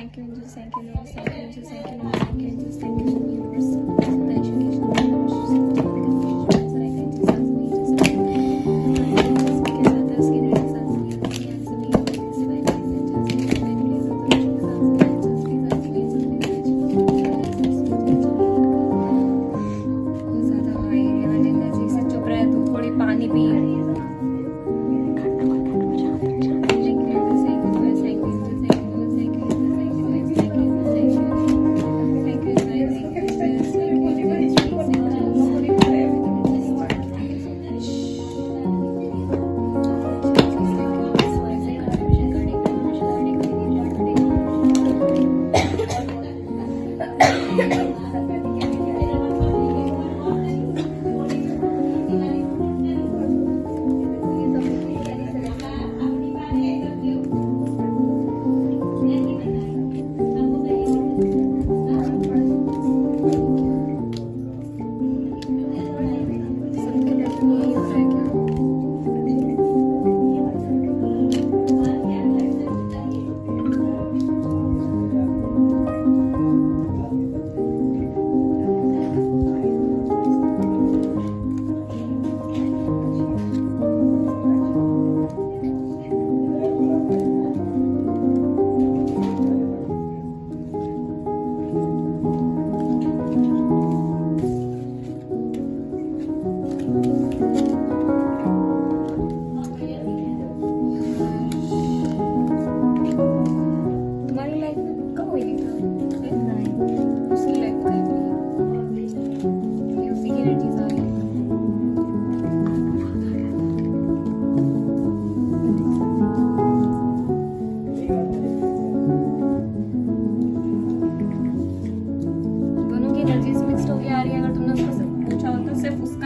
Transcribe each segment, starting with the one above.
thank you angels, thank you Lord, thank you angels, thank you Lord, thank you angels, thank you universe, attention,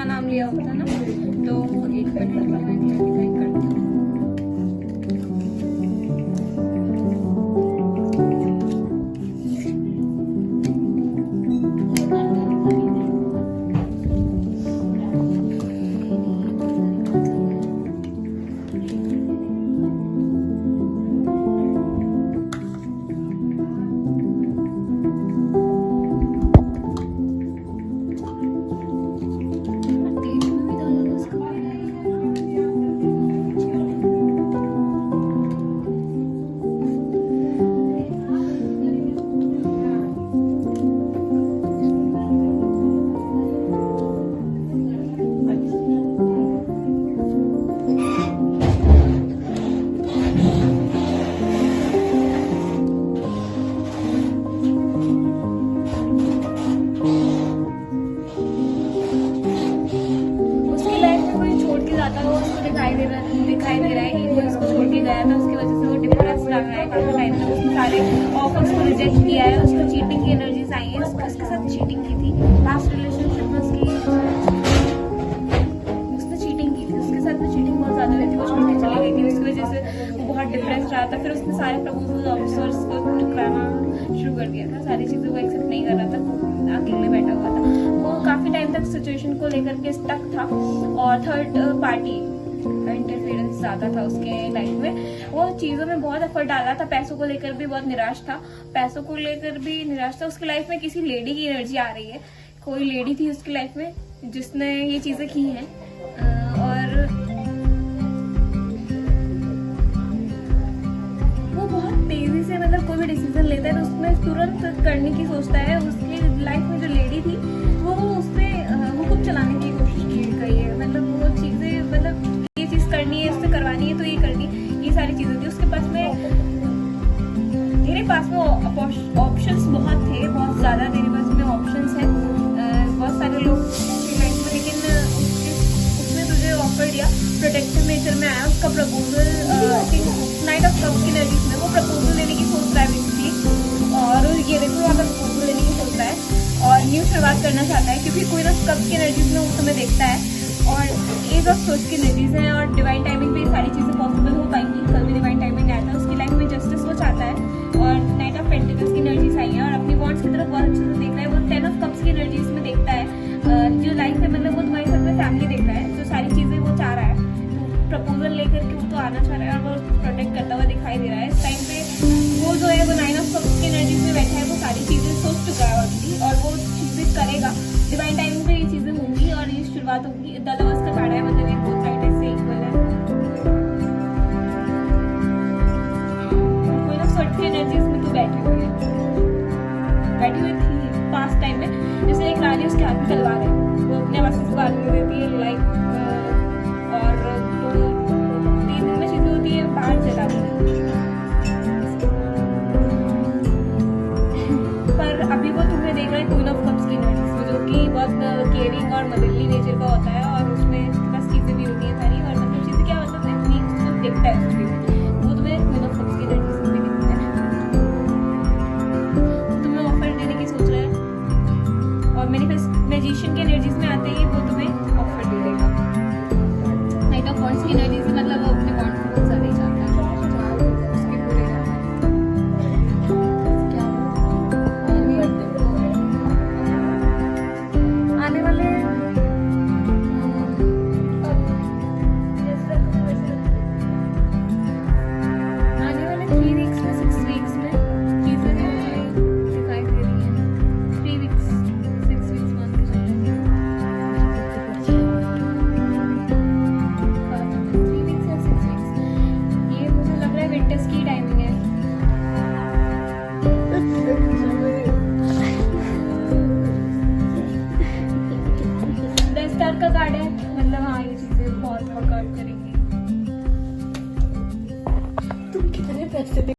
नाम लिया होता ना, तो एक minute में मैं क्लैरिफाई करती हूँ। दिखाई दे रहा है कि वो इसको छोड़ के गया था, उसकी वजह से वो डिप्रेस लग रहा है काफी टाइम तक। उसने सारे ऑफर्स को रिजेक्ट किया है, उसको चीटिंग की एनर्जीज आई है, उसके साथ चीटिंग की थी लास्ट रिलेशनशिप में उसने चीटिंग की थी, उसके साथ में चीटिंग बहुत ज्यादा हुई थी, वो छोड़ के चली गई थी, उसकी वजह से वो बहुत डिप्रेस रहा था। फिर उसने सारे प्रपोजल ऑफर्स को ठुकराना शुरू कर दिया था, सारी चीजें वो एक्सेप्ट नहीं कर रहा था, अकेले बैठा हुआ था, वो काफी टाइम तक सिचुएशन को लेकर के स्टक था और थर्ड पार्टी इंटरफेरेंस ज्यादा था उसके लाइफ में। वो चीजों में बहुत एफर्ट डाला था, पैसों को लेकर भी बहुत निराश था, पैसों को लेकर भी निराश था। उसकी लाइफ में किसी लेडी की एनर्जी आ रही है, कोई लेडी थी उसकी लाइफ में जिसने ये चीजें की हैं और वो बहुत तेजी से मतलब कोई भी डिसीजन लेता है तो उसमें तुरंत करने की सोचता है। उसकी लाइफ में जो लेडी थी वो उसने हुक्म चलाने की कोशिश की गई है, मतलब वो चीजें मतलब करनी है, उससे करवानी है तो ये करनी, ये सारी चीजें थी उसके पास में। तेरे पास में ऑप्शंस बहुत थे, बहुत ज्यादा तेरे पास में ऑप्शंस है, बहुत सारे लोग उसकी लाइफ में, लेकिन उसने तुझे ऑफर दिया। प्रोटेक्टिव नेचर में आया उसका प्रपोजल, नाइट ऑफ कप्स की एनर्जीज में वो प्रपोजल देने की सोच रहा है बेसिकली, और ये देखो वहाँ पर प्रपोजल देने की सोच रहा है और न्यू शुरुआत करना चाहता है, क्योंकि क्वीन ऑफ कप्स की एनर्जीज में वो तुम्हें देखता है और एज ऑफ सोच की एनर्जीज हैं और डिवाइन टाइमिंग पे सारी चीजें पॉसिबल हो पाएंगी। कल भी डिवाइन टाइमिंग आया था, उसकी लाइफ में जस्टिस वो चाहता है और नाइट ऑफ पेंटिकल्स की एनर्जीज आई है और अपनी वॉन्ट्स की तरफ बहुत अच्छे से देख रहा है। वो 10 ऑफ कप्स की एनर्जीज में देखता है जो लाइफ है, मतलब वो तुम्हारे साथ में फैमिली देख रहा है, जो सारी चीजें वो चाह रहा है। प्रपोजल लेकर के वो तो आना चाह रहा है और वो उसको प्रोटेक्ट करता हुआ दिखाई दे रहा है। इस टाइम पे वो जो है वो 9 ऑफ कप्स की सारी चीजें सोच चुका है ऑलरेडी और वो चीजें करेगा। डिवाइन टाइम पे ये चीजें होंगी और ये शुरुआत होगी। द लवर्स का कार्ड है, मतलब ये बोथ साइड से इक्वल है। कोई ना सर्ट की एनर्जीज में तो बैठी हुई थी पास्ट टाइम में। जैसे एक रानी उसके हाथ में तलवार है, वो अपने वास्ते से बात कर देती है लाइक, और 2-3 दिन में चीजें होती है, बाहर चला दी। पर अभी वो तुम्हें देख रहा है क्वीन ऑफ कप्स की एनर्जीज में, जो कि बहुत केयरिंग और मदरली नेचर का होता है और